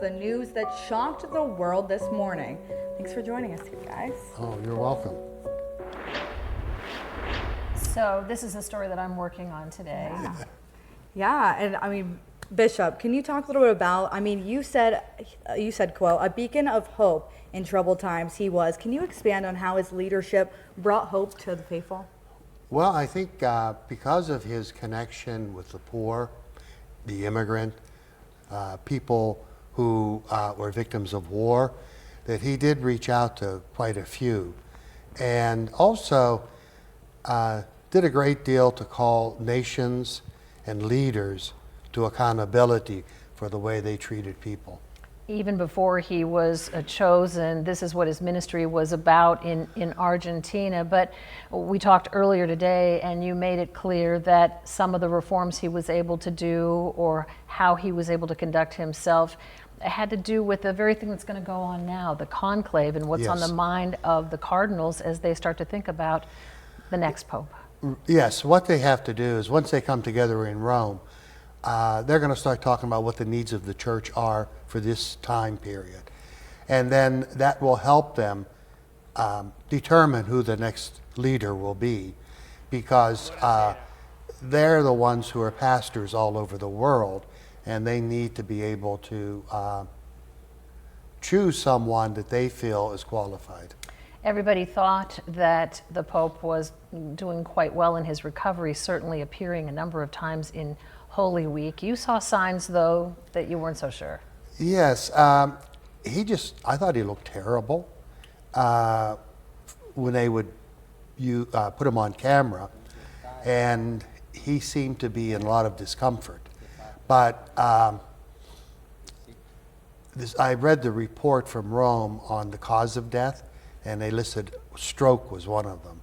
The news that shocked the world this morning. Thanks for joining us, you guys. Oh, you're welcome. So this is a story that I'm working on today. Yeah, and I mean, Bishop, can you talk a little bit about, you said, quote, a beacon of hope in troubled times he was. Can you expand on how his leadership brought hope to the faithful? Well, I think because of his connection with the poor, the immigrant, people who were victims of war, that he did reach out to quite a few. And also did a great deal to call nations and leaders to accountability for the way they treated people. Even before he was chosen, this is what his ministry was about in Argentina. But we talked earlier today, and you made it clear that some of the reforms he was able to do, or how he was able to conduct himself, had to do with the very thing that's going to go on now, the conclave, and what's on the mind of the cardinals as they start to think about the next pope. Yes, what they have to do is once they come together in Rome, they're going to start talking about what the needs of the church are for this time period. And then that will help them determine who the next leader will be, because they're the ones who are pastors all over the world, and they need to be able to choose someone that they feel is qualified. Everybody thought that the Pope was doing quite well in his recovery, certainly appearing a number of times in Holy Week. You saw signs, though, that you weren't so sure. Yes, I thought he looked terrible when they would put him on camera, and he seemed to be in a lot of discomfort. But I read the report from Rome on the cause of death, and they listed stroke was one of them.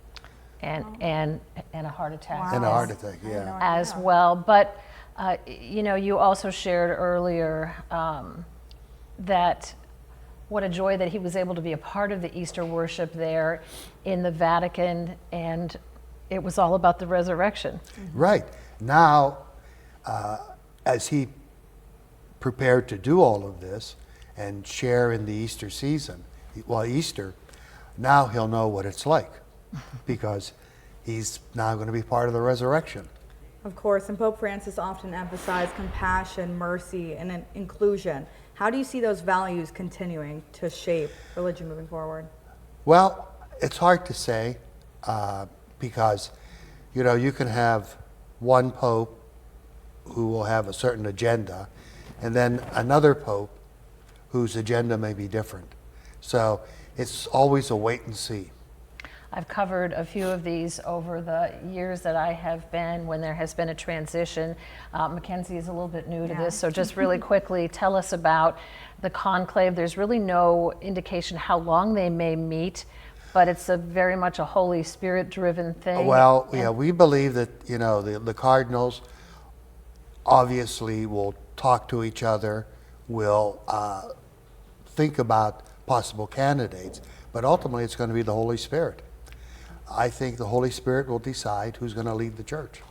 And a heart attack. Wow. And a heart attack, yeah. As well. But, you also shared earlier that what a joy that he was able to be a part of the Easter worship there in the Vatican, and it was all about the resurrection. Right. Now, as he prepared to do all of this and share in the Easter season, Easter, now he'll know what it's like, because he's now going to be part of the resurrection. Of course, and Pope Francis often emphasized compassion, mercy, and inclusion. How do you see those values continuing to shape religion moving forward? Well, it's hard to say, because, you can have one pope who will have a certain agenda, and then another pope whose agenda may be different. So it's always a wait and see. I've covered a few of these over the years that I have been, when there has been a transition. Mackenzie is a little bit new to this, so just really quickly, tell us about the conclave. There's really no indication how long they may meet, but it's very much a Holy Spirit-driven thing. Well, yeah, we believe that, the cardinals obviously will talk to each other, will think about possible candidates, but ultimately it's going to be the Holy Spirit. I think the Holy Spirit will decide who's going to lead the church.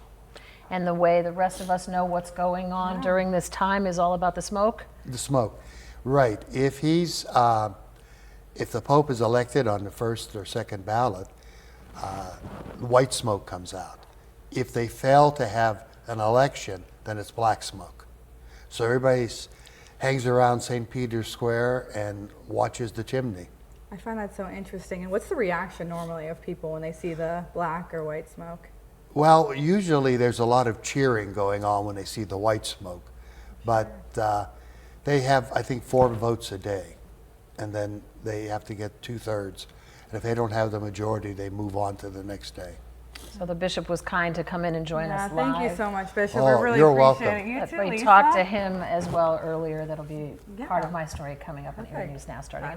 And the way the rest of us know what's going on during this time is all about the smoke? The smoke, right. If the Pope is elected on the first or second ballot, white smoke comes out. If they fail to have an election, then it's black smoke. So everybody hangs around St. Peter's Square and watches the chimney. I find that so interesting. And what's the reaction normally of people when they see the black or white smoke? Well, usually there's a lot of cheering going on when they see the white smoke. But they have, I think, 4 votes a day. And then they have to get 2/3. And if they don't have the majority, they move on to the next day. So the bishop was kind to come in and join us live. Thank you so much, Bishop. Oh, I really you're appreciate welcome. it. You But too, we Lisa. talked to him as well earlier. That'll be part Yeah. of my story coming up in Erie Perfect. News Now starting at